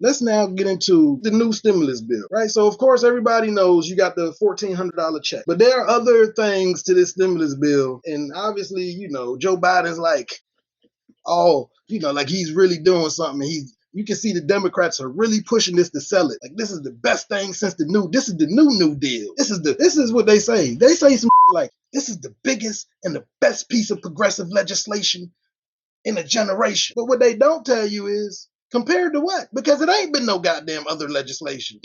let's now get into the new stimulus bill, right? So, of course, everybody knows you got the $1,400 check. But there are other things to this stimulus bill. And obviously, Joe Biden's like, oh, like he's really doing something. You can see the Democrats are really pushing this to sell it. Like, this is the best thing since this is the new deal. This is what they say. They say some like, this is the biggest and the best piece of progressive legislation in a generation. But what they don't tell you is compared to what? Because it ain't been no goddamn other legislation.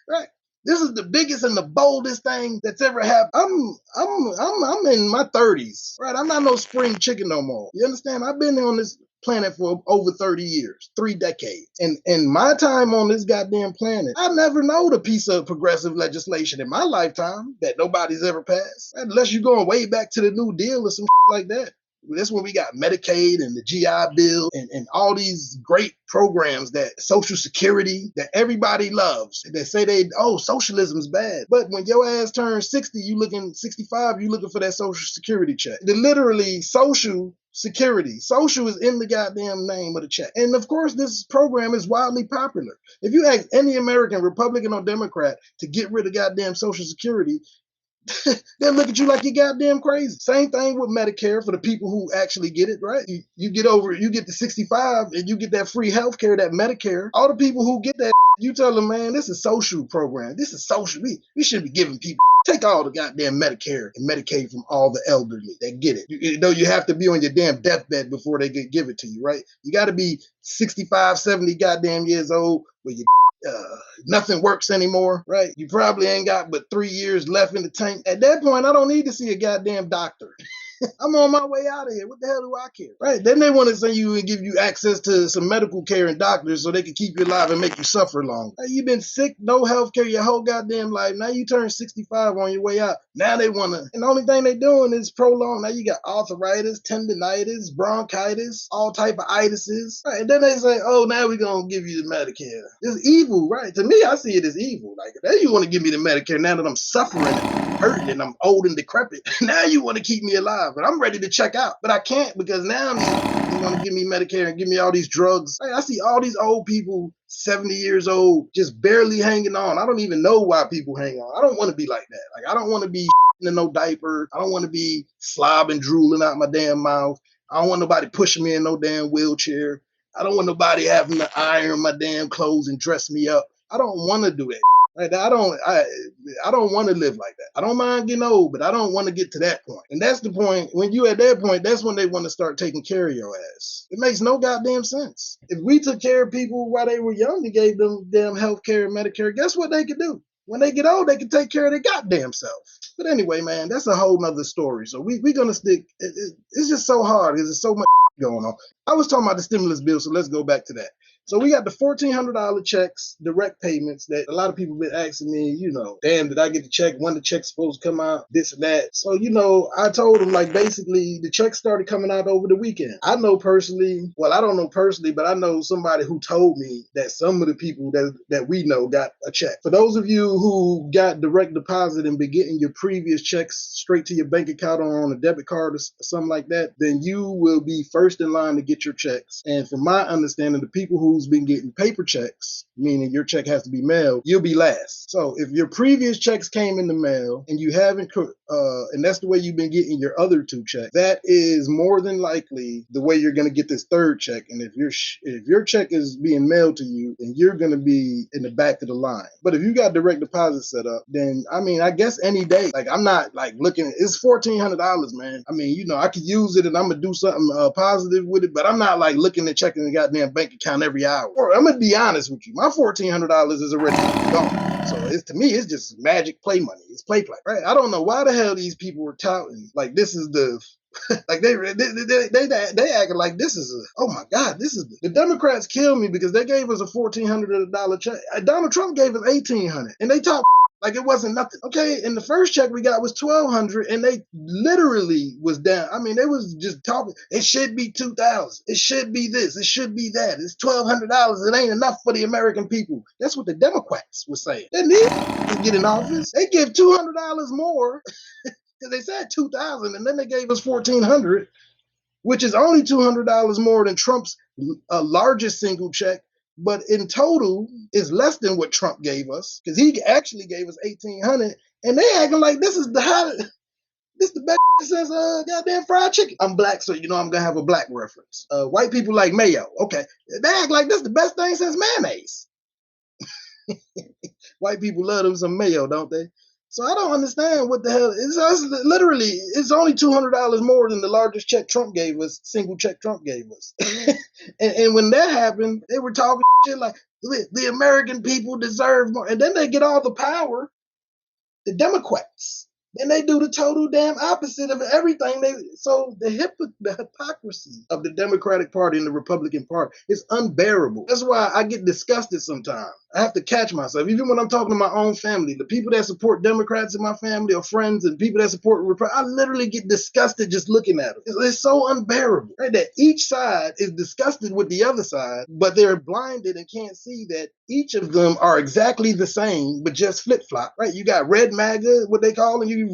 Right? This is the biggest and the boldest thing that's ever happened. I'm in my 30s, right? I'm not no spring chicken no more. You understand? I've been on this planet for over 30 years, 3 decades. And in my time on this goddamn planet, I never know a piece of progressive legislation in my lifetime that nobody's ever passed. Unless you're going way back to the New Deal or some like that. That's when we got Medicaid and the GI Bill and all these great programs that Social Security that everybody loves. They say socialism's bad. But when your ass turns 60, 65, you looking for that Social Security check. Literally Social Security. Social is in the goddamn name of the check. And of course, this program is wildly popular. If you ask any American, Republican or Democrat, to get rid of goddamn Social Security, they'll look at you like you're goddamn crazy. Same thing with Medicare for the people who actually get it, right? You get to 65 and you get that free health care, that Medicare. All the people who get that, you tell them, man, this is a social program. This is social. We should be giving people, take all the goddamn Medicare and Medicaid from all the elderly that get it. You have to be on your damn deathbed before they give it to you, right? You got to be 65, 70 goddamn years old where you nothing works anymore, right? You probably ain't got but 3 years left in the tank. At that point, I don't need to see a goddamn doctor. I'm on my way out of here. What the hell do I care? Right? Then they want to send you and give you access to some medical care and doctors so they can keep you alive and make you suffer longer. You've been sick, no health care your whole goddamn life. Now you turn 65 on your way out. Now they want to, and the only thing they doing is prolong. Now you got arthritis, tendinitis, bronchitis, all type of itises. Right? And then they say, oh, now we're going to give you the Medicare. It's evil, right? To me, I see it as evil. Like, now you want to give me the Medicare now that I'm suffering and hurting and I'm old and decrepit. Now you want to keep me alive. But I'm ready to check out. But I can't because now they want to give me Medicare and give me all these drugs. I see all these old people, 70 years old, just barely hanging on. I don't even know why people hang on. I don't want to be like that. Like, I don't want to be in no diaper. I don't want to be slobbing, drooling out my damn mouth. I don't want nobody pushing me in no damn wheelchair. I don't want nobody having to iron my damn clothes and dress me up. I don't want to do that. Right? I don't want to live like that. I don't mind getting old, but I don't want to get to that point. And that's the point. When you at that point, that's when they want to start taking care of your ass. It makes no goddamn sense. If we took care of people while they were young and gave them damn health care and Medicare, guess what they could do? When they get old, they can take care of their goddamn self. But anyway, man, that's a whole nother story. So we're going to stick. It's just so hard because there's so much going on. I was talking about the stimulus bill, so let's go back to that. So we got the $1,400 checks, direct payments that a lot of people been asking me, damn, did I get the check? When the check's supposed to come out? This and that. So, I told them, like, basically the checks started coming out over the weekend. I know personally, well, I don't know personally, but I know somebody who told me that some of the people that we know got a check. For those of you who got direct deposit and been getting your previous checks straight to your bank account or on a debit card or something like that, then you will be first in line to get your checks. And from my understanding, the people who's been getting paper checks, meaning your check has to be mailed, you'll be last. So if your previous checks came in the mail and you haven't, and that's the way you've been getting your other 2 checks, that is more than likely the way you're going to get this 3rd check. And if your check is being mailed to you, then you're going to be in the back of the line. But if you got direct deposit set up, then I guess any day, like, I'm not like looking, it's $1,400, man. I could use it and I'm gonna do something positive with it, but I'm not like looking at checking the goddamn bank account every hour. Or I'm gonna be honest with you, my $1,400 is already gone. So to me, it's just magic play money. It's play, right? I don't know why the hell these people were touting like this is the like they acting like this is oh my God, this is the Democrats kill me because they gave us a $1,400 check. Donald Trump gave us $1,800, and they talk like it wasn't nothing. Okay, and the first check we got was $1,200, and they literally was down. They was just talking. It should be $2,000. It should be this. It should be that. It's $1,200. It ain't enough for the American people. That's what the Democrats were saying. They need to get in office. They give $200 more. Because they said $2,000, and then they gave us $1,400, which is only $200 more than Trump's largest single check, but in total is less than what Trump gave us, because he actually gave us 1,800, and they acting like this is the hottest. This the best since goddamn fried chicken. I'm black, so you know I'm gonna have a black reference. White people like mayo. Okay, they act like this the best thing since mayonnaise. White people love them some mayo, don't they? So I don't understand what the hell. Literally, it's only $200 more than the largest check Trump gave us, single check Trump gave us. and when that happened, they were talking shit like the American people deserve more, and then they get all the power, the Democrats. Then they do the total damn opposite of everything. So the hypocrisy of the Democratic Party and the Republican Party is unbearable. That's why I get disgusted sometimes. I have to catch myself, even when I'm talking to my own family. The people that support Democrats in my family or friends, and people that support Republicans, I literally get disgusted just looking at them. It's so unbearable, right? That each side is disgusted with the other side, but they're blinded and can't see that each of them are exactly the same, but just flip-flop, right? You got red MAGA, what they call, and you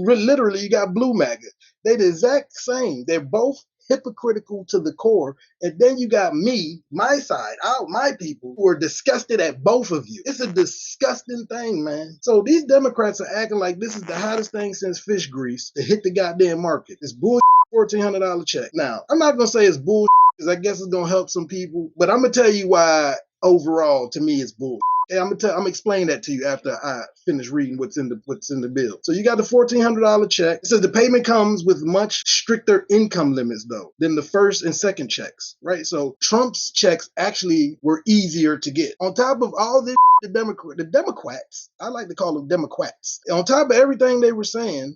got blue MAGA. They're the exact same. They're both hypocritical to the core. And then you got me, my side, my people, who are disgusted at both of you. It's a disgusting thing, man. So these Democrats are acting like this is the hottest thing since fish grease to hit the goddamn market. It's bullshit $1,400 check. Now, I'm not going to say it's bullshit because I guess it's going to help some people, but I'm going to tell you why overall to me it's bullshit. I'm gonna explain that to you after I finish reading what's in the bill. So you got the $1,400 check. It says the payment comes with much stricter income limits though than the first and second checks, right? So Trump's checks actually were easier to get. On top of all this, the Democrats, I like to call them Democrats. On top of everything they were saying,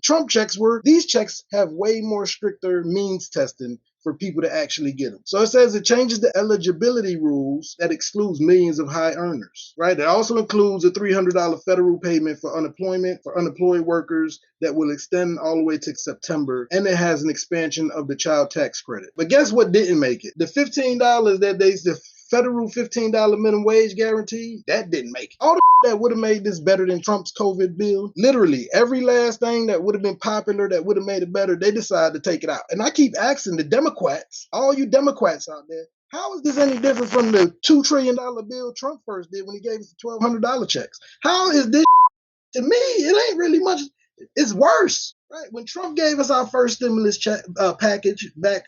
these checks have way more stricter means testing for people to actually get them. So it says it changes the eligibility rules that excludes millions of high earners, right? It also includes a $300 federal payment for unemployment for unemployed workers that will extend all the way to September, and it has an expansion of the child tax credit. But guess what didn't make it? The $15 the federal $15 minimum wage guarantee, that didn't make it. All the that would have made this better than Trump's COVID bill, literally every last thing that would have been popular that would have made it better, they decided to take it out. And I keep asking the Democrats, all you Democrats out there, how is this any different from the $2 trillion bill Trump first did when he gave us the $1,200 checks? How is this? To me, it ain't really much. It's worse. Right, when Trump gave us our first stimulus package back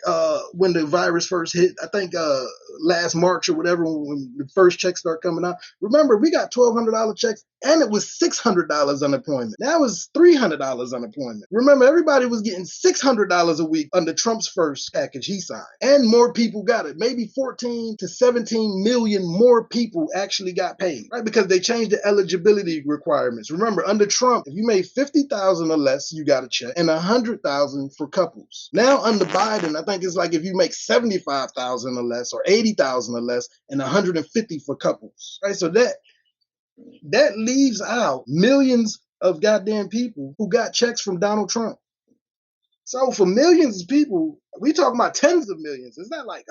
when the virus first hit, I think last March or whatever, when the first checks start coming out. Remember, we got $1,200 checks, and it was $600 unemployment. Now it's $300 unemployment. Remember, everybody was getting $600 a week under Trump's first package he signed, and more people got it. Maybe 14 to 17 million more people actually got paid, right? Because they changed the eligibility requirements. Remember, under Trump, if you made $50,000 or less, you got a check, and $100,000 for couples. Now under Biden, I think it's like if you make $75,000 or less, or $80,000 or less, and $150,000 for couples. Right, so that leaves out millions of goddamn people who got checks from Donald Trump. So for millions of people, we talking about tens of millions. It's not like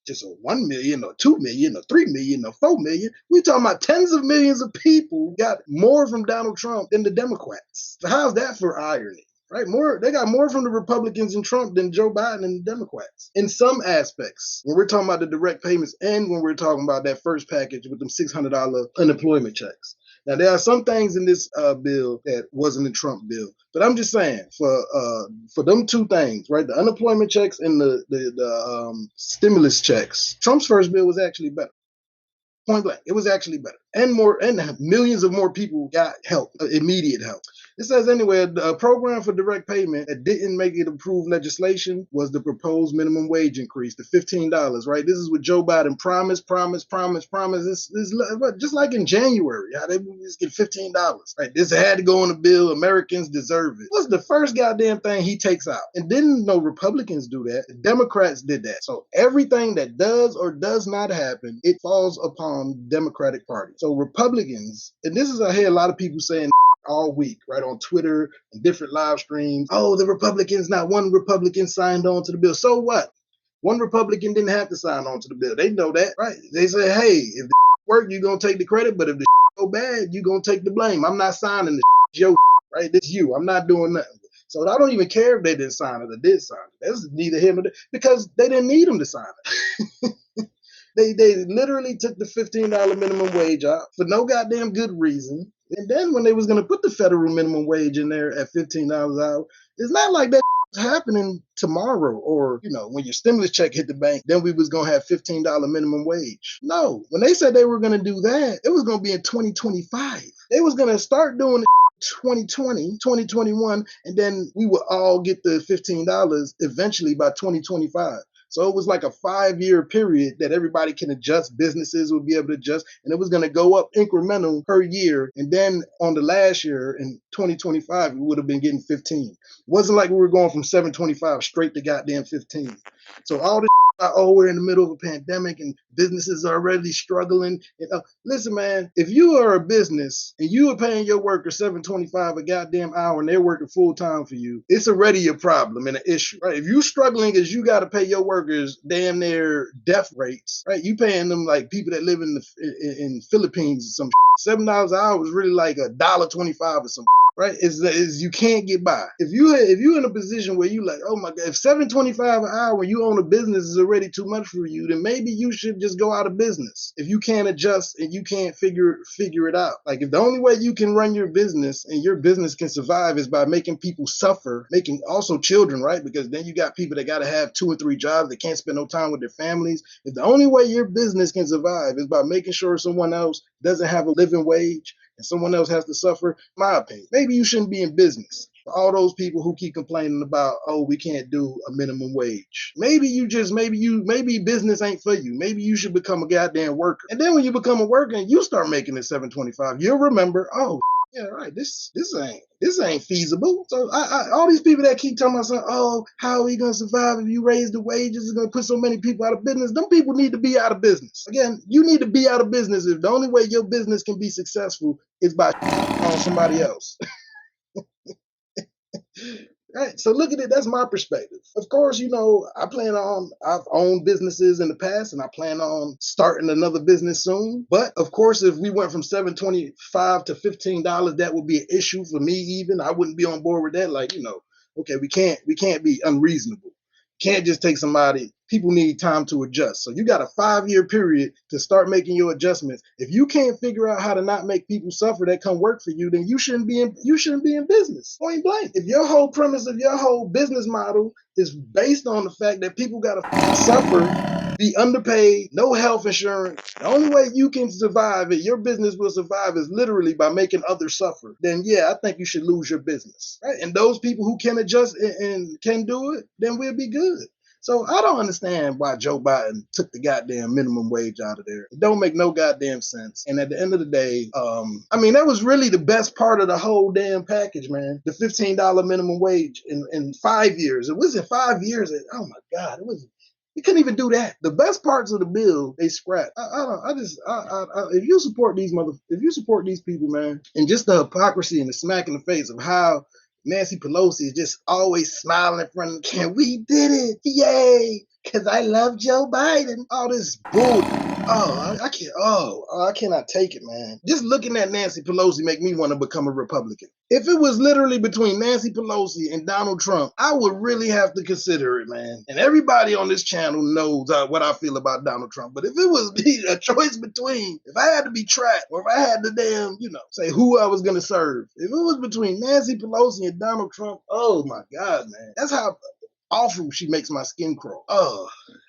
just a 1 million or 2 million or 3 million or 4 million. We talking about tens of millions of people got more from Donald Trump than the Democrats. So how's that for irony? Right, they got more from the Republicans and Trump than Joe Biden and the Democrats. In some aspects, when we're talking about the direct payments and when we're talking about that first package with them $600 unemployment checks. Now, there are some things in this bill that wasn't in Trump bill, but I'm just saying for them two things, right, the unemployment checks and the stimulus checks, Trump's first bill was actually better. Point blank, it was actually better, and millions of more people got help, immediate help. It says anyway, a program for direct payment that didn't make it approved legislation was the proposed minimum wage increase to $15, right? This is what Joe Biden promised. This just like in January, how they just get $15, right? This had to go on the bill. Americans deserve it. What's the first goddamn thing he takes out? And didn't no Republicans do that. The Democrats did that. So everything that does or does not happen, it falls upon Democratic Party. So Republicans, and this is I hear a lot of people saying all week, right, on Twitter and different live streams. Oh, the Republicans, not one Republican signed on to the bill. So what? One Republican didn't have to sign on to the bill. They know that, right? They say, hey, if the work, you're going to take the credit, but if the go bad, you're going to take the blame. I'm not signing the yo, right? This you. I'm not doing nothing. So I don't even care if they didn't sign it or did sign it. That's neither him or them, because they didn't need them to sign it. They literally took the $15 minimum wage out for no goddamn good reason. And then when they was going to put the federal minimum wage in there at $15 an hour, it's not like that happening tomorrow, or when your stimulus check hit the bank, then we was gonna have $15 minimum wage. No, when they said they were gonna do that, it was gonna be in 2025. They was gonna start doing it 2020, 2021, and then we would all get the $15 eventually by 2025. So it was like a 5-year period that everybody can adjust. Businesses would be able to adjust, and it was going to go up incremental per year. And then on the last year in 2025, we would have been getting 15. It wasn't like we were going from 725 straight to goddamn 15. So all this we're in the middle of a pandemic and businesses are already struggling. Listen, man, if you are a business and you are paying your workers $7.25 a goddamn hour and they're working full time for you, it's already a problem and an issue, right? If you struggling because you got to pay your workers damn near death rates, right? You paying them like people that live in the Philippines or some shit. $7 an hour is really like $1.25 or something. Right, is you can't get by. If you in a position where you like, oh my God, if $7.25 an hour when you own a business is already too much for you, then maybe you should just go out of business. If you can't adjust and you can't figure it out, like if the only way you can run your business and your business can survive is by making people suffer, making also children, right? Because then you got people that got to have 2 or 3 jobs, they can't spend no time with their families. If the only way your business can survive is by making sure someone else doesn't have a living wage and someone else has to suffer, my opinion, maybe you shouldn't be in business. For all those people who keep complaining about, oh, we can't do a minimum wage. Maybe business ain't for you. Maybe you should become a goddamn worker. And then when you become a worker and you start making it $7.25, you'll remember, oh, yeah, right, this ain't feasible. So all these people that keep talking about, oh, how are we going to survive if you raise the wages? It's going to put so many people out of business. Them people need to be out of business. Again, you need to be out of business if the only way your business can be successful is by on somebody else. Right, so look at it. That's my perspective. Of course, I've owned businesses in the past and I plan on starting another business soon. But of course, if we went from $7.25 to $15, that would be an issue for me even. I wouldn't be on board with that. Like, okay, we can't be unreasonable. Can't just take somebody. People need time to adjust. So you got a 5-year period to start making your adjustments. If you can't figure out how to not make people suffer that come work for you, then you shouldn't be in business. Point blank. If your whole premise of your whole business model is based on the fact that people gotta suffer, be underpaid, no health insurance, the only way you can survive and your business will survive is literally by making others suffer, then yeah, I think you should lose your business. Right? And those people who can adjust and can do it, then we'll be good. So I don't understand why Joe Biden took the goddamn minimum wage out of there. It don't make no goddamn sense. And at the end of the day, that was really the best part of the whole damn package, man. The $15 minimum wage in 5 years. It was in 5 years. Oh my God, you couldn't even do that. The best parts of the bill, they scrapped. If you support these people, man, and just the hypocrisy and the smack in the face of how Nancy Pelosi is just always smiling in front of the camera. We did it. Yay. Because I love Joe Biden. All this bull. I cannot take it, man. Just looking at Nancy Pelosi make me want to become a Republican. If it was literally between Nancy Pelosi and Donald Trump, I would really have to consider it, man. And everybody on this channel knows what I feel about Donald Trump. But if it was a choice between, if I had to be trapped, or if I had to say who I was going to serve, if it was between Nancy Pelosi and Donald Trump, oh my God, man. That's how awful she makes my skin crawl. Oh,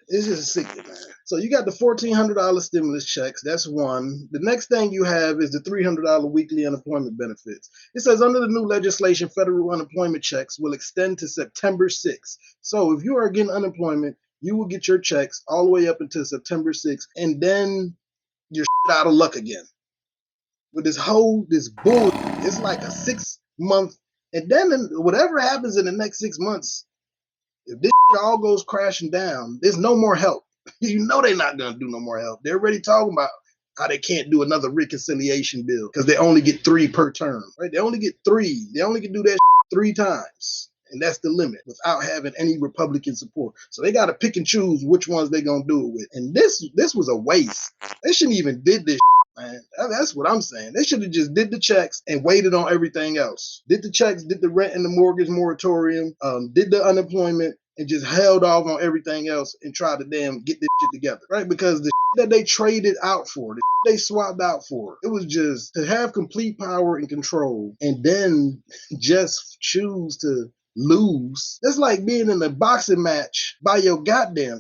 it's just sickening, man. So you got the $1,400 stimulus checks. That's one. The next thing you have is the $300 weekly unemployment benefits. It says under the new legislation, federal unemployment checks will extend to September 6th. So if you are getting unemployment, you will get your checks all the way up until September 6th, and then you're out of luck again. With this bull, it's like a 6-month, and then whatever happens in the next 6 months, if this all goes crashing down, there's no more help. They're not going to do no more help. They're already talking about how they can't do another reconciliation bill because they only get 3 per term, right? They only get 3. They only can do that 3 times. And that's the limit without having any Republican support. So they got to pick and choose which ones they're going to do it with. And this was a waste. They shouldn't even did this, man. That's what I'm saying. They should have just did the checks and waited on everything else. Did the checks, did the rent and the mortgage moratorium, did the unemployment, and just held off on everything else and tried to damn get this shit together, right? Because the shit that they traded out for, the shit they swapped out for, it was just to have complete power and control and then just choose to lose. That's like being in a boxing match by your goddamn.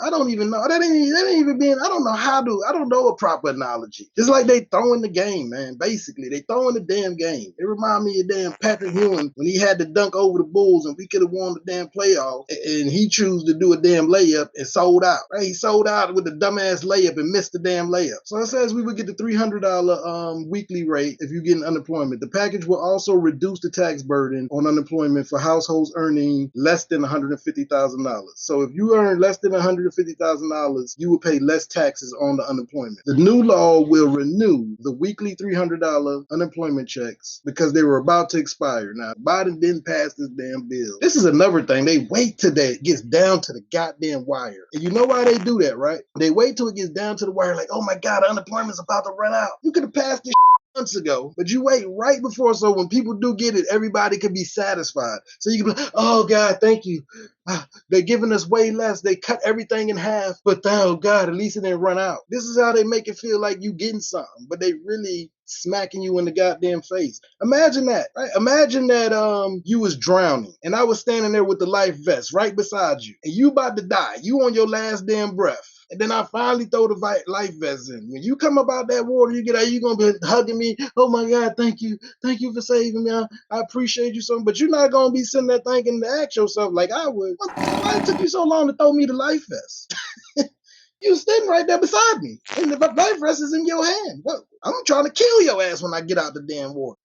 I don't even know. That ain't even being. I don't know a proper analogy. It's like they throwing the game, man. Basically, they throwing the damn game. It remind me of damn Patrick Ewing when he had to dunk over the Bulls and we could have won the damn playoff, and he chose to do a damn layup and sold out. Right? He sold out with a dumbass layup and missed the damn layup. So it says we would get the $300 weekly rate if you get an unemployment. The package will also reduce the tax burden on unemployment for households earning less than $150,000. So if you earn less than $150,000, you will pay less taxes on the unemployment. The new law will renew the weekly $300 unemployment checks because they were about to expire. Now, Biden didn't pass this damn bill. This is another thing. They wait till that gets down to the goddamn wire. And you know why they do that, right? They wait till it gets down to the wire like, oh my God, unemployment's about to run out. You could have passed this months ago, but you wait right before, so when people do get it, everybody can be satisfied. So you can be like, oh God, thank you. They're giving us way less. They cut everything in half, but oh God, at least it didn't run out. This is how they make it feel like you getting something, but they really smacking you in the goddamn face. Imagine that, right? Imagine that you was drowning and I was standing there with the life vest right beside you and you about to die. You on your last damn breath. And then I finally throw the life vest in. When you come up out that water, you get out, you're going to be hugging me. Oh my God, thank you. Thank you for saving me. I appreciate you so much. But you're not going to be sitting there thinking to ask yourself like I would, why it took you so long to throw me the life vest? You standing right there beside me. And the life vest is in your hand. Well, I'm trying to kill your ass when I get out the damn water.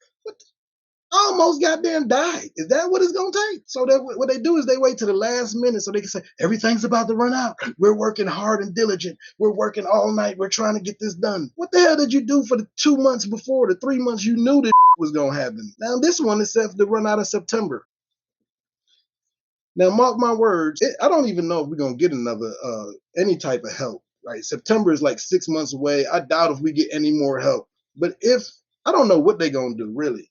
I almost goddamn died. Is that what it's going to take? So that what they do is they wait to the last minute so they can say, everything's about to run out. We're working hard and diligent. We're working all night. We're trying to get this done. What the hell did you do for the 2 months before, the 3 months you knew this was going to happen? Now, this one is set to run out in September. Now, mark my words, I don't even know if we're going to get another, any type of help, right? September is like 6 months away. I doubt if we get any more help. But I don't know what they're going to do, really.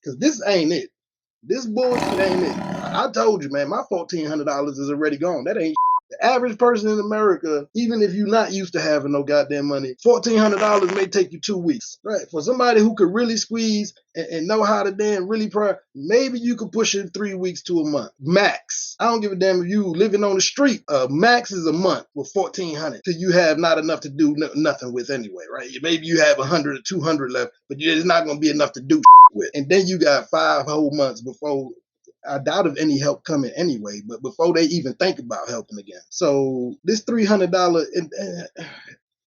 Because this ain't it. This bullshit ain't it. I told you, man, my $1,400 is already gone. That ain't the average person in America, even if you're not used to having no goddamn money, $1,400 may take you 2 weeks. Right? For somebody who could really squeeze and know how to damn really maybe you could push it 3 weeks to a month. Max. I don't give a damn if you living on the street. Max is a month with $1,400 till you have not enough to do nothing with anyway, right? Maybe you have 100 or 200 left, but it's not going to be enough to do with. And then you got 5 whole months before, I doubt if any help coming anyway, but before they even think about helping again. So this $300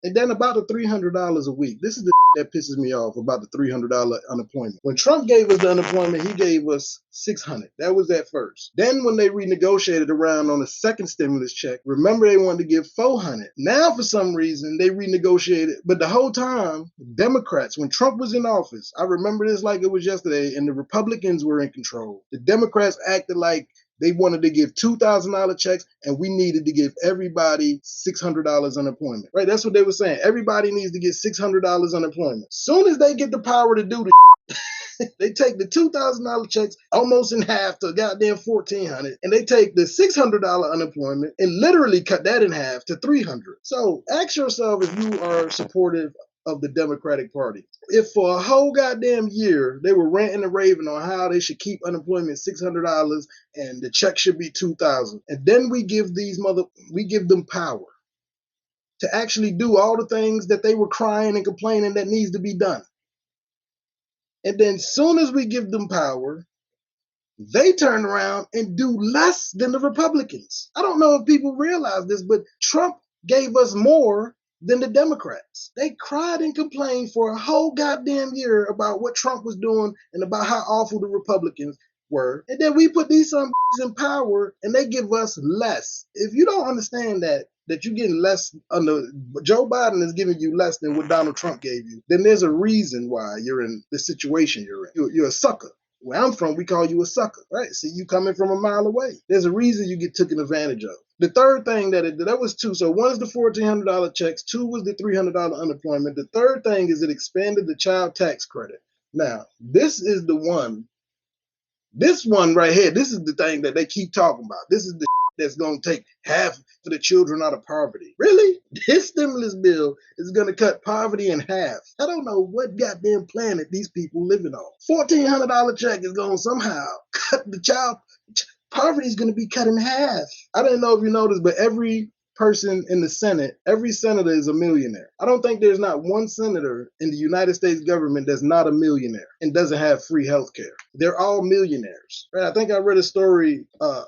and then about the $300 a week. This is the that pisses me off about the $300 unemployment. When Trump gave us the unemployment, he gave us $600. That was at first. Then when they renegotiated around on the second stimulus check, remember they wanted to give $400. Now for some reason they renegotiated, but the whole time Democrats, when Trump was in office, I remember this like it was yesterday, and the Republicans were in control. The Democrats acted like they wanted to give $2,000 checks, and we needed to give everybody $600 unemployment. Right? That's what they were saying. Everybody needs to get $600 unemployment. Soon as they get the power to do the they take the $2,000 checks almost in half to goddamn $1,400, and they take the $600 unemployment and literally cut that in half to $300. So ask yourself if you are supportive of the Democratic Party. If for a whole goddamn year they were ranting and raving on how they should keep unemployment $600 and the check should be $2,000, and then we give them power to actually do all the things that they were crying and complaining that needs to be done. And then soon as we give them power, they turn around and do less than the Republicans. I don't know if people realize this, but Trump gave us more than the Democrats. They cried and complained for a whole goddamn year about what Trump was doing and about how awful the Republicans were. And then we put these some in power and they give us less. If you don't understand that you're getting less under Joe Biden is giving you less than what Donald Trump gave you, then there's a reason why you're in the situation you're in. You're a sucker. Where I'm from, we call you a sucker, right? See you coming from a mile away. There's a reason you get taken advantage of. The third thing that was 2. So one is the $1,400 checks. 2 was the $300 unemployment. The third thing is it expanded the child tax credit. Now, this is the one This one right here, this is the thing that they keep talking about. This is the that's going to take half of the children out of poverty. Really? This stimulus bill is going to cut poverty in half. I don't know what goddamn planet these people living on. $1,400 check is going to somehow cut the child. Poverty is going to be cut in half. I didn't know if you noticed, but every person in the Senate, every senator is a millionaire. I don't think there's not one senator in the United States government that's not a millionaire and doesn't have free health care. They're all millionaires. Right? I think I read a story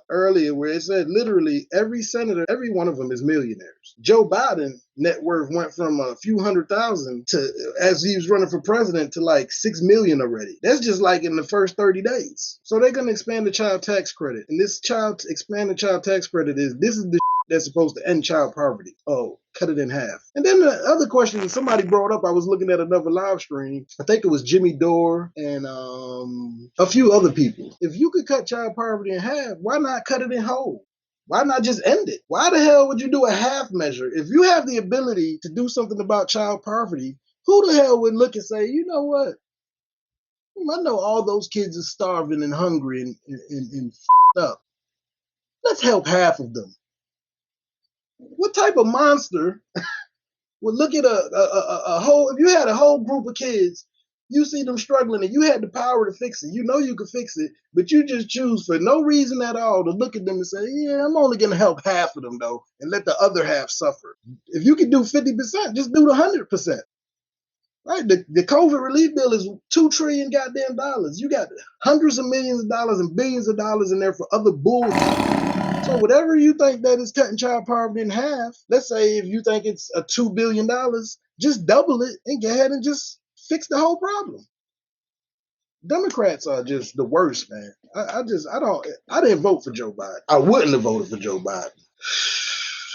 earlier where it said literally every senator, every one of them is millionaires. Joe Biden net worth went from a few $100,000 to, as he was running for president, to like 6 million already. That's just like in the first 30 days. So they're going to expand the child tax credit. And this expanded child tax credit is the that's supposed to end child poverty. Oh, cut it in half. And then the other question somebody brought up, I was looking at another live stream. I think it was Jimmy Dore and a few other people. If you could cut child poverty in half, why not cut it in whole? Why not just end it? Why the hell would you do a half measure? If you have the ability to do something about child poverty, who the hell would look and say, you know what? I know all those kids are starving and hungry and up. Let's help half of them. What type of monster would look at a whole, if you had a whole group of kids, you see them struggling and you had the power to fix it. You know you could fix it, but you just choose for no reason at all to look at them and say, yeah, I'm only going to help half of them though, and let the other half suffer. If you could do 50%, just do the 100%. Right? The COVID relief bill is $2 trillion goddamn dollars. You got hundreds of millions of dollars and billions of dollars in there for other bullshit. So whatever you think that is cutting child poverty in half, let's say if you think it's a $2 billion, just double it and go ahead and just fix the whole problem. Democrats are just the worst, man. I didn't vote for Joe Biden. I wouldn't have voted for Joe Biden.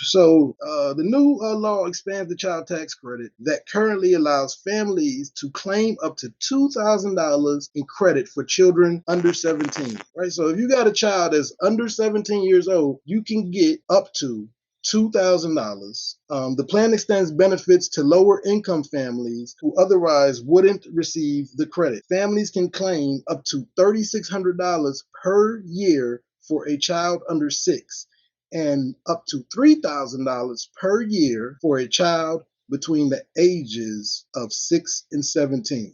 So the new law expands the child tax credit that currently allows families to claim up to $2,000 in credit for children under 17. Right. So if you got a child that's under 17 years old, you can get up to $2,000. The plan extends benefits to lower income families who otherwise wouldn't receive the credit. Families can claim up to $3,600 per year for a child under 6. And up to $3,000 per year for a child between the ages of 6 and 17.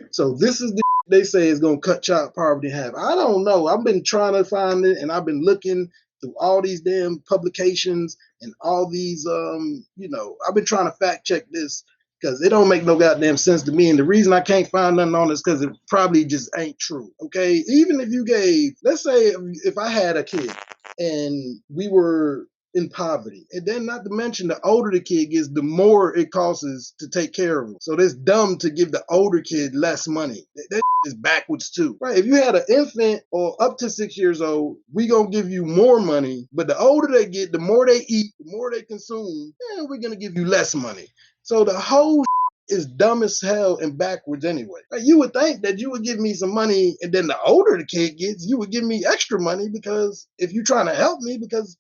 So this is the they say is going to cut child poverty in half. I don't know. I've been trying to find it, and I've been looking through all these damn publications and all these, I've been trying to fact check this because it don't make no goddamn sense to me. And the reason I can't find nothing on this because it probably just ain't true. Okay, even if you gave, let's say if I had a kid and we were in poverty, and then not to mention the older the kid gets, the more it costs to take care of them. So it's dumb to give the older kid less money. That is backwards too, right? If you had an infant or up to 6 years old, we gonna give you more money, but the older they get, the more they eat, the more they consume, and we're gonna give you less money. So the whole is dumb as hell and backwards anyway. Like, you would think that you would give me some money, and then the older the kid gets, you would give me extra money because if you're trying to help me, because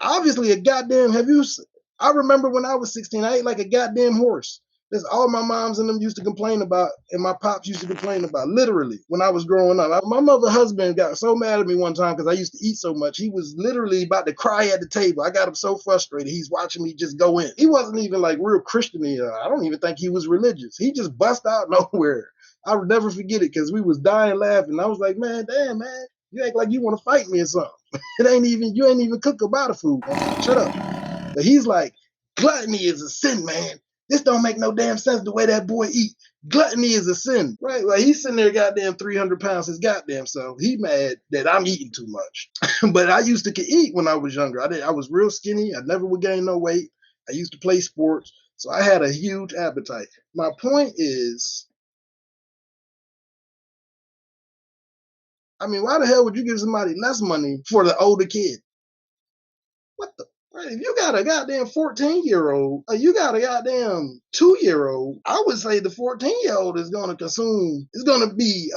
obviously I remember when I was 16, I ate like a goddamn horse. That's all my moms and them used to complain about, and my pops used to complain about, literally, when I was growing up. My mother's husband got so mad at me one time because I used to eat so much. He was literally about to cry at the table. I got him so frustrated. He's watching me just go in. He wasn't even like real Christian-y. I don't even think he was religious. He just bust out nowhere. I would never forget it because we was dying laughing. I was like, man, damn, man, you act like you want to fight me or something. You ain't even cook about the food, man. Shut up. But he's like, gluttony is a sin, man. This don't make no damn sense the way that boy eat. Gluttony is a sin, right? Like he's sitting there goddamn 300 pounds his goddamn self. He mad that I'm eating too much. But I used to eat when I was younger. I was real skinny. I never would gain no weight. I used to play sports. So I had a huge appetite. My point is, I mean, why the hell would you give somebody less money for the older kid? What the? Right, if you got a goddamn 14-year-old, or you got a goddamn 2-year-old, I would say the 14-year-old is going to consume, it's going to be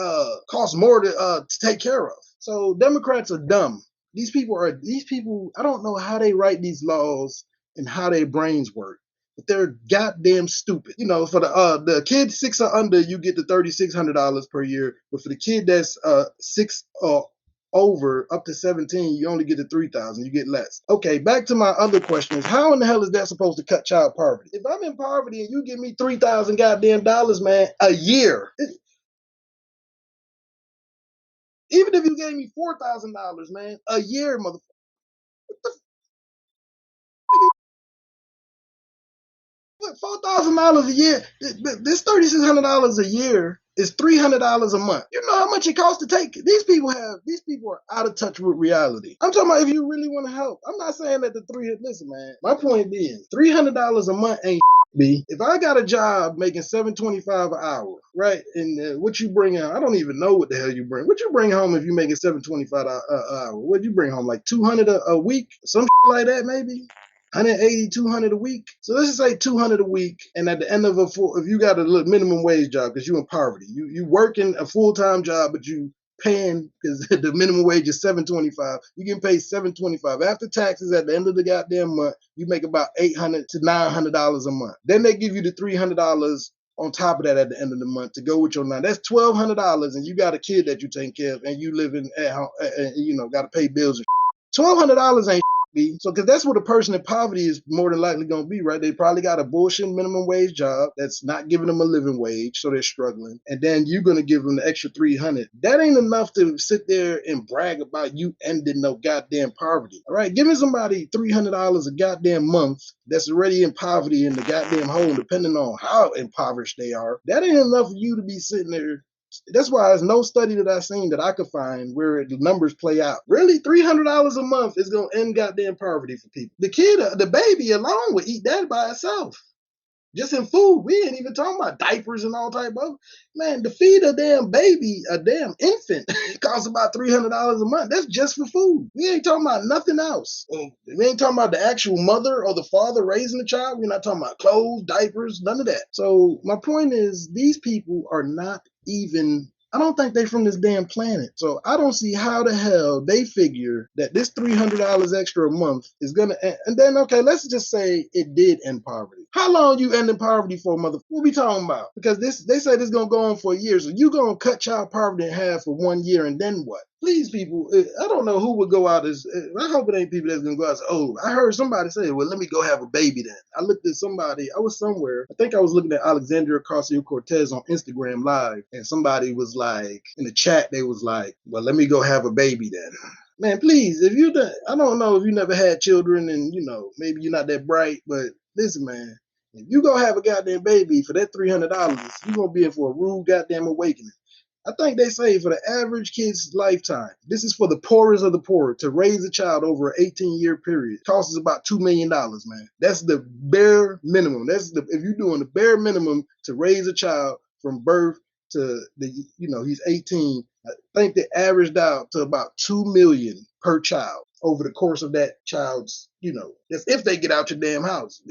cost more to take care of. So Democrats are dumb. These people, I don't know how they write these laws and how their brains work. but they're goddamn stupid. You know, for the kid 6 or under, you get the $3,600 per year, but for the kid that's 6 or over up to 17, you only get the 3,000. You get less. Okay, back to my other question is, how in the hell is that supposed to cut child poverty? If I'm in poverty and you give me 3,000 goddamn dollars, man, a year, even if you gave me $4,000, man, a year, motherfucker. $4,000 a year. This $3,600 a year is $300 a month. You know how much it costs to take it? These people are out of touch with reality. I'm talking about if you really want to help. I'm not saying that listen, man. My point being, $300 a month ain't B. If I got a job making $7.25 an hour, right? And what you bring out, I don't even know what the hell you bring. What you bring home if you making $7.25 an hour? What you bring home, like $200 a week? Some like that, maybe? 180, 200 a week. So let's just say 200 a week. And at the end of if you got a minimum wage job, because you in poverty, you working a full-time job, but you paying, because the minimum wage is $7.25. You can pay $7.25 after taxes. At the end of the goddamn month, you make about $800 to $900 a month. Then they give you the $300 on top of that at the end of the month to go with your nine. That's $1,200, and you got a kid that you take care of, and you living at home, and you know, got to pay bills. $1,200 ain't be. So, because that's what a person in poverty is more than likely going to be, right? They probably got a bullshit minimum wage job that's not giving them a living wage, so they're struggling. And then you're going to give them the extra $300. That ain't enough to sit there and brag about you ending no goddamn poverty. All right, giving somebody $300 a goddamn month that's already in poverty in the goddamn hole, depending on how impoverished they are, that ain't enough for you to be sitting there. That's why there's no study that I've seen that I could find where the numbers play out. Really, $300 a month is going to end goddamn poverty for people. The kid, the baby alone would eat that by itself. Just in food. We ain't even talking about diapers and all type of. Man, to feed a damn baby, a damn infant, it costs about $300 a month. That's just for food. We ain't talking about nothing else. We ain't talking about the actual mother or the father raising the child. We're not talking about clothes, diapers, none of that. So my point is, these people are not even, I don't think they from this damn planet. So I don't see how the hell they figure that this $300 extra a month is going to end. And then, okay, let's just say it did end poverty. How long you end in poverty for, mother? What we talking about? Because they say this is going to go on for a year. So you going to cut child poverty in half for 1 year, and then what? Please, people, I don't know who would go out as, I hope it ain't people that's going to go out and say, oh, I heard somebody say, well, let me go have a baby then. I looked at somebody, I was somewhere, I think I was looking at Alexandria Ocasio-Cortez on Instagram Live, and somebody was like, in the chat, they was like, well, let me go have a baby then. Man, please, if you, I don't know if you never had children and, you know, maybe you're not that bright, but listen, man, if you go have a goddamn baby for that $300, you're going to be in for a rude goddamn awakening. I think they say for the average kid's lifetime, this is for the poorest of the poor, to raise a child over an 18-year period, costs about $2 million, man. That's the bare minimum. If you're doing the bare minimum to raise a child from birth to he's 18, I think they averaged out to about $2 million per child over the course of that child's, that's if they get out your damn house.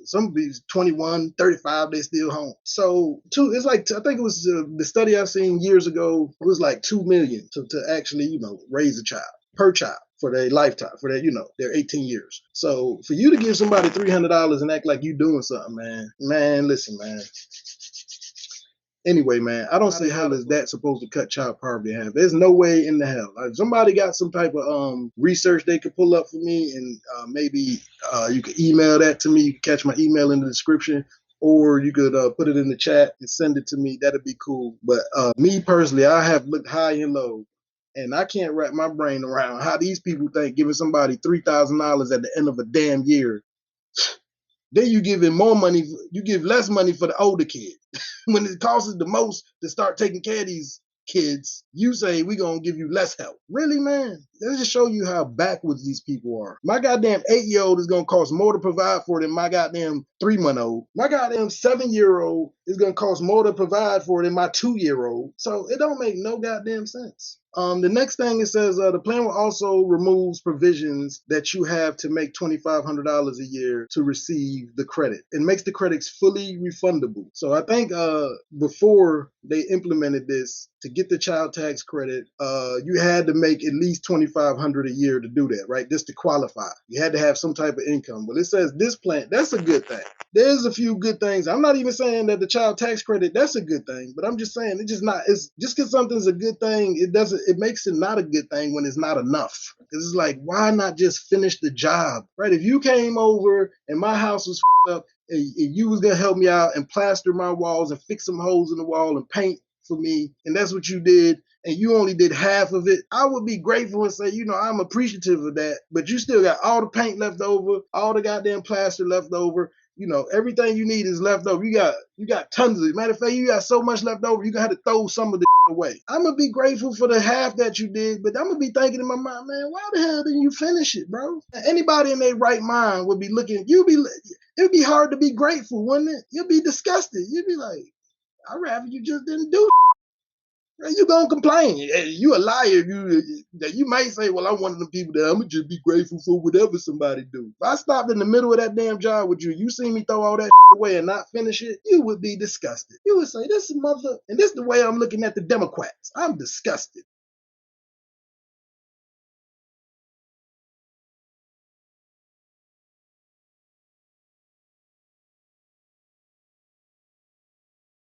Some of these 21, 35, they still home. So it's like, I think it was the study I've seen years ago, it was like $2 million to actually, raise a child per child for their lifetime, for their, their 18 years. So for you to give somebody $300 and act like you doing something, man, listen, man. Anyway, man, I don't see how is that supposed to cut child poverty in half. There's no way in the hell. If somebody got some type of research they could pull up for me, and maybe you could email that to me. You can catch my email in the description, or you could put it in the chat and send it to me. That'd be cool. But me personally, I have looked high and low, and I can't wrap my brain around how these people think giving somebody $3,000 at the end of a damn year. Then you give him more money. You give less money for the older kid. When it costs the most to start taking care of these kids, you say we're going to give you less help. Really, man? That just show you how backwards these people are. My goddamn 8-year-old is going to cost more to provide for than my goddamn 3-month-old. My goddamn 7-year-old is going to cost more to provide for than my 2-year-old. So it don't make no goddamn sense. The next thing it says, the plan will also removes provisions that you have to make $2,500 a year to receive the credit. It makes the credits fully refundable. So I think before they implemented this, to get the child tax credit, you had to make at least $2,500 a year to do that, right? Just to qualify. You had to have some type of income. But it says this plan, that's a good thing. There's a few good things. I'm not even saying that the child tax credit, that's a good thing, but I'm just saying it's just not, it's just because something's a good thing, it makes it not a good thing when it's not enough. Because it's like, why not just finish the job, right? If you came over and my house was up and you was going to help me out and plaster my walls and fix some holes in the wall and paint for me, and that's what you did, and you only did half of it, I would be grateful and say, I'm appreciative of that, but you still got all the paint left over, all the goddamn plaster left over. Everything you need is left over. You got tons of it. Matter of fact, you got so much left over, you got to throw some of the away. I'm going to be grateful for the half that you did, but I'm going to be thinking in my mind, man, why the hell didn't you finish it, bro? Anybody in their right mind would be looking, it'd be hard to be grateful, wouldn't it? You'd be disgusted. You'd be like, I'd rather you just didn't do it. You gonna complain. You a liar. You might say, well, I'm one of the people that I'm gonna just be grateful for whatever somebody do. If I stopped in the middle of that damn job with you see me throw all that away and not finish it, you would be disgusted. You would say, this mother, and this is the way I'm looking at the Democrats. I'm disgusted.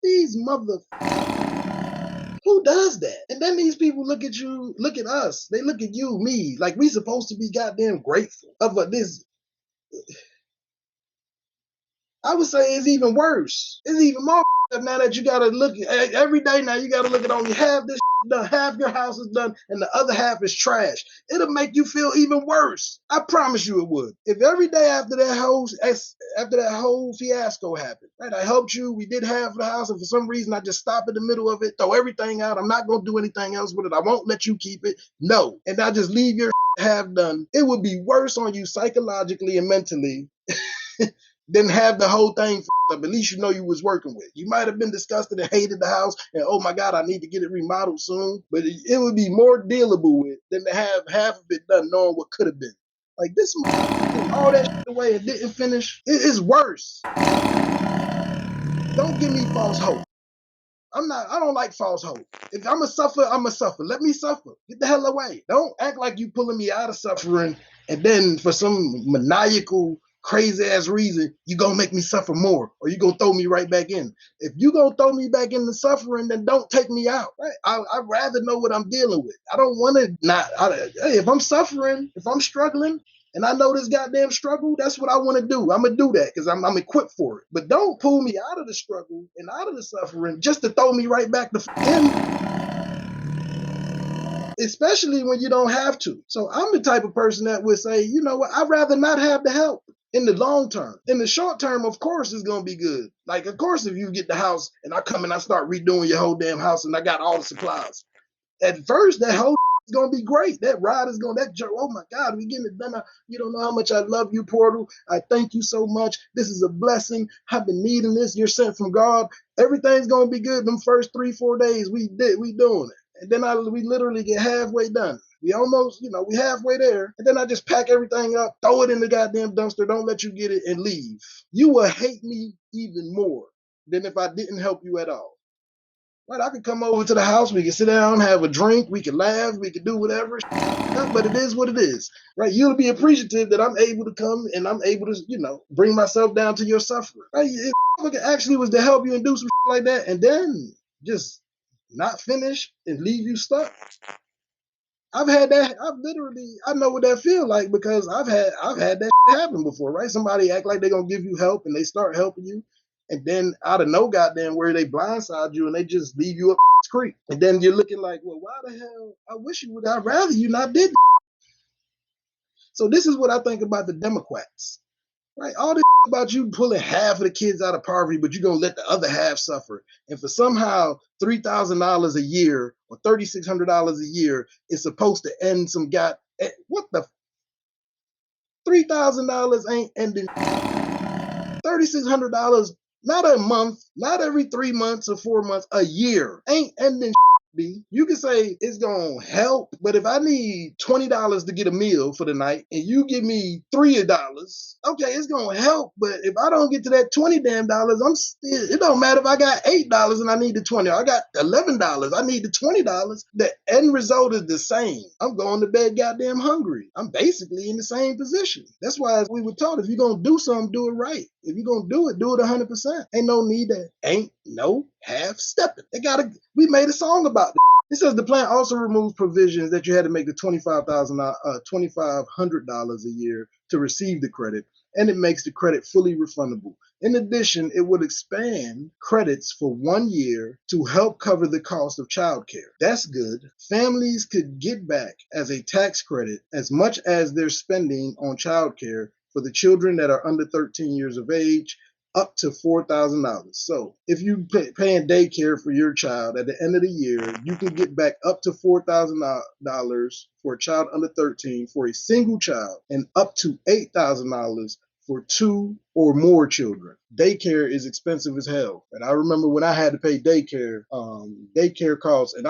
These mother... Who does that? And then these people look at you, look at us. They look at you, me, like we supposed to be goddamn grateful of this. I would say it's even worse. It's even more now that you gotta look at every day. Now you gotta look at only half this done, half your house is done, and the other half is trash. It'll make you feel even worse. I promise you it would. If every day after that whole fiasco happened, right? I helped you. We did half of the house, and for some reason I just stop in the middle of it, throw everything out. I'm not gonna do anything else with it. I won't let you keep it. No, and I just leave your half done. It would be worse on you psychologically and mentally. Then have the whole thing up. At least you know you was working with. You might have been disgusted and hated the house and, oh my God, I need to get it remodeled soon. But it would be more dealable with than to have half of it done knowing what could have been. Like this, all that shit away and didn't finish. It is worse. Don't give me false hope. I don't like false hope. If I'm a suffer, I'm a suffer. Let me suffer. Get the hell away. Don't act like you pulling me out of suffering and then for some maniacal crazy ass reason, you gonna make me suffer more, or you gonna throw me right back in. If you gonna throw me back into suffering, then don't take me out. Right? I'd rather know what I'm dealing with. I don't want to not. Hey, if I'm suffering, if I'm struggling, and I know this goddamn struggle, that's what I want to do. I'm gonna do that because I'm equipped for it. But don't pull me out of the struggle and out of the suffering just to throw me right back in. Especially when you don't have to. So I'm the type of person that would say, you know what, I'd rather not have the help. In the long term. In the short term, of course, it's going to be good. Like, of course, if you get the house and I come and I start redoing your whole damn house and I got all the supplies. At first, that whole is going to be great. That ride is going to, oh my God, we getting it done. You don't know how much I love you, Portal. I thank you so much. This is a blessing. I've been needing this. You're sent from God. Everything's going to be good. Them first 3-4 days, we doing it. And then we literally get halfway done. We almost, we halfway there. And then I just pack everything up, throw it in the goddamn dumpster, don't let you get it, and leave. You will hate me even more than if I didn't help you at all. Right? I could come over to the house, we could sit down, have a drink, we could laugh, we could do whatever. But it is what it is. Right? You'll be appreciative that I'm able to come and I'm able to, bring myself down to your suffering. Right? If it actually was to help you and do some like that, and then just not finish and leave you stuck. I've had that. I know what that feel like because I've had that happen before, right? Somebody act like they're gonna give you help and they start helping you, and then out of no goddamn where they blindside you and they just leave you up the creek. And then you're looking like, well, why the hell? I wish you would. I'd rather you not did that. So this is what I think about the Democrats. Right? All this about you pulling half of the kids out of poverty, but you're going to let the other half suffer. And for somehow $3,000 a year or $3,600 a year is supposed to end some guy. What the? $3,000 ain't ending. $3,600, not a month, not every 3 months or 4 months, a year. Ain't ending. B. You can say it's gonna help, but if I need $20 to get a meal for the night and you give me $3, okay, it's gonna help. But if I don't get to that $20 I'm still, it don't matter if I got $8 and I need the 20, I got $11, I need the $20. The end result is the same. I'm going to bed goddamn hungry. I'm basically in the same position. That's why we were taught, if you're gonna do something, do it right. If you're gonna do it 100%. Ain't no need to, ain't no half stepping. We made a song about it. It says the plan also removes provisions that you had to make the $2,500 a year to receive the credit, and it makes the credit fully refundable. In addition, it would expand credits for 1 year to help cover the cost of childcare. That's good. Families could get back as a tax credit as much as they're spending on childcare for the children that are under 13 years of age, up to $4,000. So if you paying daycare for your child, at the end of the year, you can get back up to $4,000 for a child under 13 for a single child, and up to $8,000 for 2 or more children. Daycare is expensive as hell. And I remember when I had to pay daycare costs, and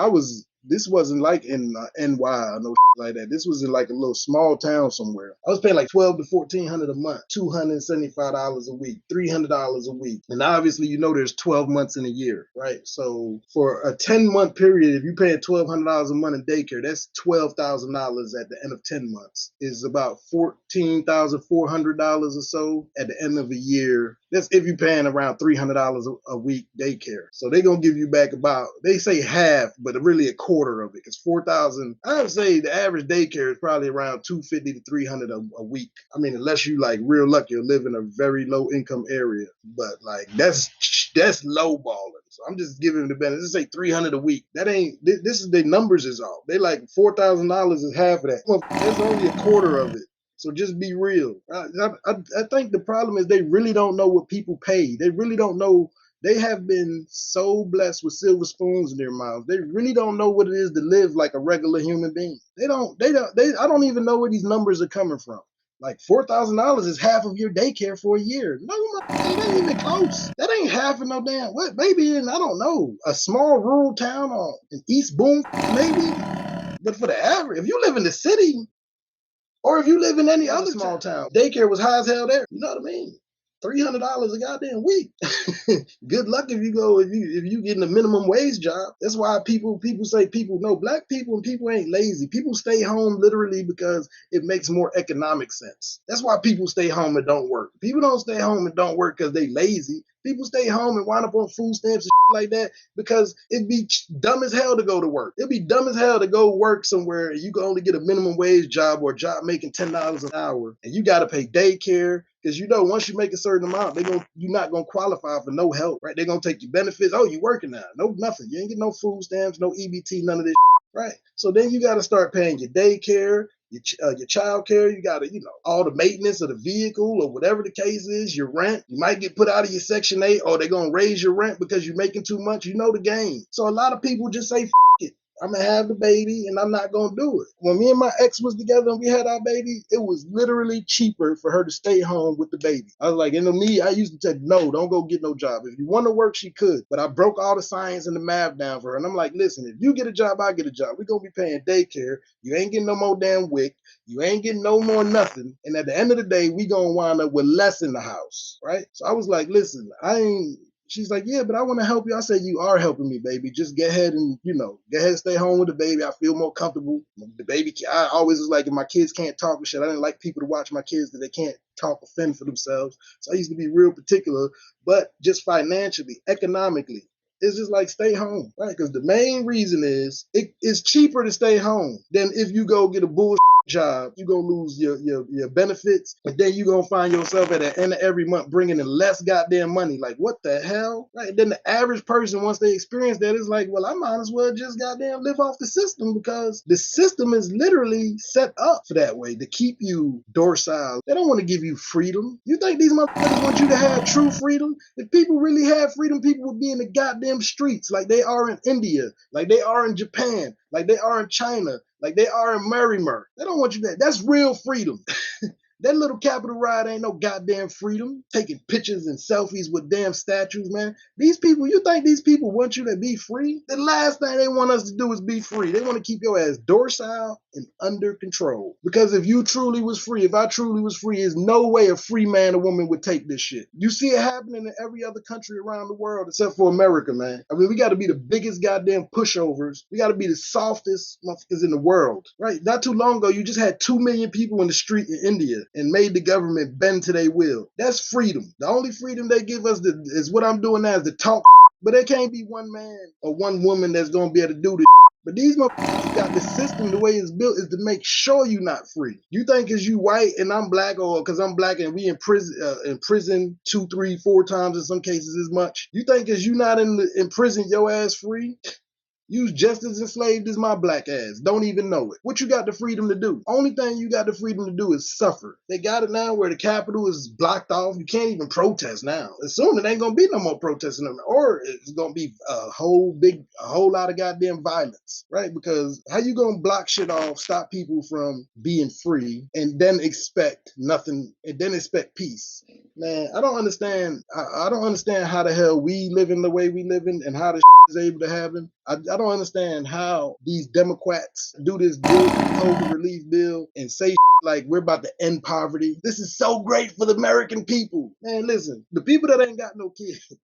this wasn't like in NY or no like that. This was in like a little small town somewhere. I was paying like $1,200 to $1,400 a month, $275 a week, $300 a week. And obviously, there's 12 months in a year, right? So for a 10-month period, if you're paying $1,200 a month in daycare, that's $12,000 at the end of 10 months. Is about $14,400 or so at the end of a year. That's if you're paying around $300 a week daycare. So they're going to give you back about, they say half, but really a quarter of it. Because $4,000, I would say the average daycare is probably around $250 to $300 a week. I mean, unless you like real lucky or live in a very low income area. But like, that's low balling. So I'm just giving them the benefit. Let's say $300 a week. That ain't, this is the numbers is off. They like $4,000 is half of that. Well, that's only a quarter of it. So just be real. I think the problem is they really don't know what people pay. They really don't know. They have been so blessed with silver spoons in their mouths. They really don't know what it is to live like a regular human being. I don't even know where these numbers are coming from. Like $4,000 is half of your daycare for a year. No, it ain't even close. That ain't half of no damn, what, maybe in, I don't know, a small rural town or in East Boone, maybe. But for the average, if you live in the city, or if you live in any other small town, daycare was high as hell there. You know what I mean? $300 a goddamn week. Good luck if you getting a minimum wage job. That's why people say black people and people ain't lazy. People stay home literally because it makes more economic sense. That's why people stay home and don't work. People don't stay home and don't work because they lazy. People stay home and wind up on food stamps and shit like that because it'd be dumb as hell to go to work. It'd be dumb as hell to go work somewhere and you can only get a minimum wage job or a job making $10 an hour and you got to pay daycare because once you make a certain amount, you're not going to qualify for no help, right? They're going to take your benefits. Oh, you working now. No, nothing. You ain't getting no food stamps, no EBT, none of this shit, right? So then you got to start paying your daycare, your child care, you got to, all the maintenance of the vehicle or whatever the case is, your rent. You might get put out of your Section 8 or they're going to raise your rent because you're making too much. You know the game. So a lot of people just say, it. I'm going to have the baby and I'm not going to do it. When me and my ex was together and we had our baby, it was literally cheaper for her to stay home with the baby. I was like, I used to say, no, don't go get no job. If you want to work, she could. But I broke all the science and the math down for her. And I'm like, listen, if you get a job, I get a job. We're going to be paying daycare. You ain't getting no more damn WIC. You ain't getting no more nothing. And at the end of the day, we going to wind up with less in the house, right? So I was like, listen, She's like, yeah, but I want to help you. I said, you are helping me, baby. Just go ahead and, go ahead and stay home with the baby. I feel more comfortable. The baby, I always was like, if my kids can't talk and shit, I didn't like people to watch my kids that they can't talk or fend for themselves. So I used to be real particular, but just financially, economically, it's just like stay home, right? Because the main reason is it's cheaper to stay home than if you go get a bullshit job. You're going to lose your benefits, and then you're going to find yourself at the end of every month bringing in less goddamn money. Like, what the hell? Right? And then the average person, once they experience that, is like, well, I might as well just goddamn live off the system because the system is literally set up for that way to keep you docile. They don't want to give you freedom. You think these motherfuckers want you to have true freedom? If people really had freedom, people would be in the goddamn streets like they are in India, like they are in Japan, like they are in China, like they are in Merrimer. They don't want you that. That's real freedom. That little Capitol riot ain't no goddamn freedom. Taking pictures and selfies with damn statues, man. These people, you think these people want you to be free? The last thing they want us to do is be free. They want to keep your ass docile and under control. Because if you truly was free, if I truly was free, there's no way a free man or woman would take this shit. You see it happening in every other country around the world except for America, man. I mean, we got to be the biggest goddamn pushovers. We got to be the softest motherfuckers in the world, right? Not too long ago, you just had 2 million people in the street in India and made the government bend to their will. That's freedom. The only freedom they give us is what I'm doing now is to talk, but there can't be one man or one woman that's going to be able to do this. But these motherfuckers got the system, the way it's built is to make sure you're not free. You think because you white and I'm black, or because I'm black and we in prison 2, 3, 4 times in some cases as much. You think because you not in prison, your ass free? You just as enslaved as my black ass. Don't even know it. What you got the freedom to do? Only thing you got the freedom to do is suffer. They got it now where the Capitol is blocked off. You can't even protest now. Soon it ain't gonna be no more protesting, or it's gonna be a whole lot of goddamn violence, right? Because how you gonna block shit off, stop people from being free, and then expect nothing, and then expect peace? Man, I don't understand. I don't understand how the hell we live in the way we live in, and how this is able to happen. I don't understand how these Democrats do this COVID relief bill and say like we're about to end poverty. This is so great for the American people. Man, listen, the people that ain't got no kids,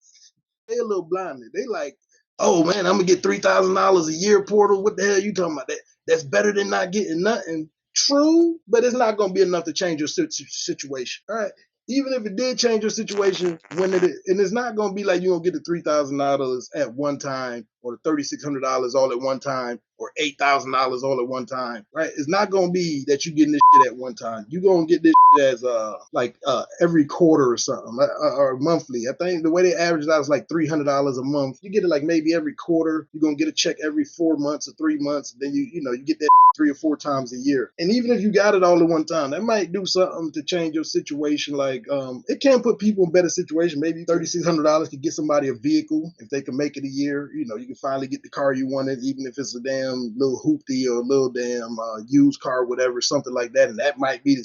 they a little blinded. They like, oh man, I'm gonna get $3,000 a year portal. What the hell are you talking about? That's better than not getting nothing. True, but it's not gonna be enough to change your situation. All right. Even if it did change your situation, and it's not going to be like you're going to get the $3,000 at one time, or the $3,600 all at one time, or $8,000 all at one time, right? It's not going to be that you're getting this shit at one time. You're going to get this shit as every quarter or something, or monthly. I think the way they average it out is like $300 a month. You get it like maybe every quarter. You're going to get a check every 4 months or 3 months. Then you get that 3 or 4 times a year. And even if you got it all at one time, that might do something to change your situation. Like it can put people in better situation. Maybe $3,600 could get somebody a vehicle if they can make it a year. You can finally get the car you wanted, even if it's a damn little hoopty or a little damn used car, whatever, something like that. And that might be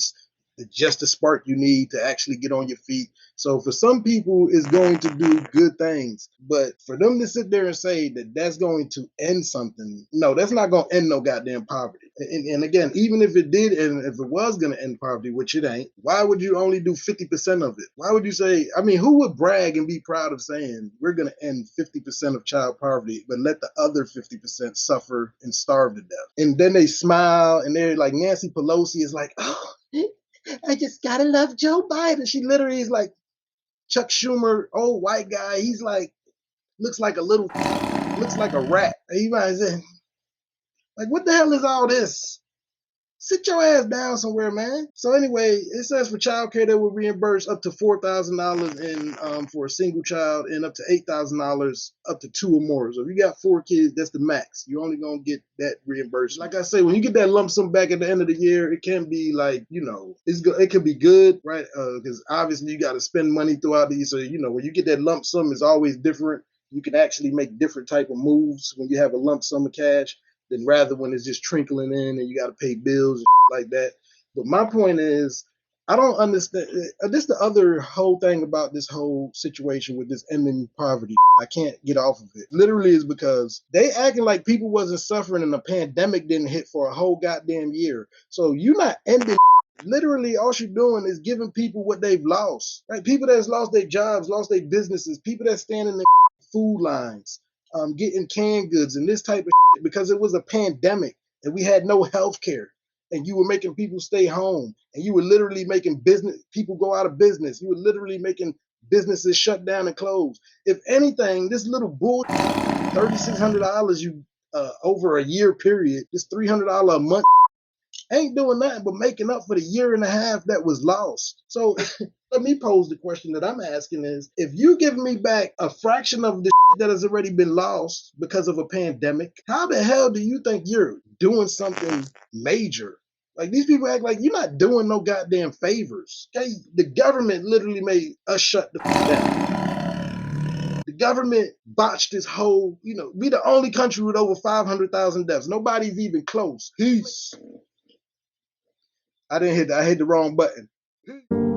just the spark you need to actually get on your feet. So for some people, it's going to do good things. But for them to sit there and say that that's going to end something, no, that's not going to end no goddamn poverty. And again, even if it did, and if it was going to end poverty, which it ain't, why would you only do 50% of it? Why would you say, I mean, who would brag and be proud of saying we're going to end 50% of child poverty, but let the other 50% suffer and starve to death? And then they smile and they're like, Nancy Pelosi is like, oh, I just gotta love Joe Biden. She literally is like Chuck Schumer, old white guy. He's like, looks like a rat. He might say, like, what the hell is all this? Sit your ass down somewhere, man. So anyway, it says for childcare they will reimburse up to $4,000 in for a single child, and up to $8,000 up to 2 or more. So if you got 4 kids, that's the max. You're only gonna get that reimbursed. Like I say, when you get that lump sum back at the end of the year, it can be like, it can be good, right? Because obviously you got to spend money throughout the year. So when you get that lump sum, it's always different. You can actually make different type of moves when you have a lump sum of cash, than rather when it's just trickling in and you got to pay bills and like that. But my point is, I don't understand. This the other whole thing about this whole situation with this ending poverty. I can't get off of it. Literally is because they acting like people wasn't suffering and the pandemic didn't hit for a whole goddamn year. So you're not ending. Literally, all you're doing is giving people what they've lost. Right? People that's lost their jobs, lost their businesses, people that stand in the food lines, getting canned goods and this type of shit, because it was a pandemic and we had no health care, and you were making people stay home, and you were literally making people go out of business. You were literally making businesses shut down and close. If anything, this little bull $3,600 you over a year period, this $300 a month ain't doing nothing but making up for the year and a half that was lost. So let me pose the question that I'm asking is, if you give me back a fraction of the shit that has already been lost because of a pandemic, how the hell do you think you're doing something major? Like, these people act like you're not doing no goddamn favors. Okay? The government literally made us shut the down. The government botched this whole, we the only country with over 500,000 deaths. Nobody's even close. Peace. I hit the wrong button. Peace.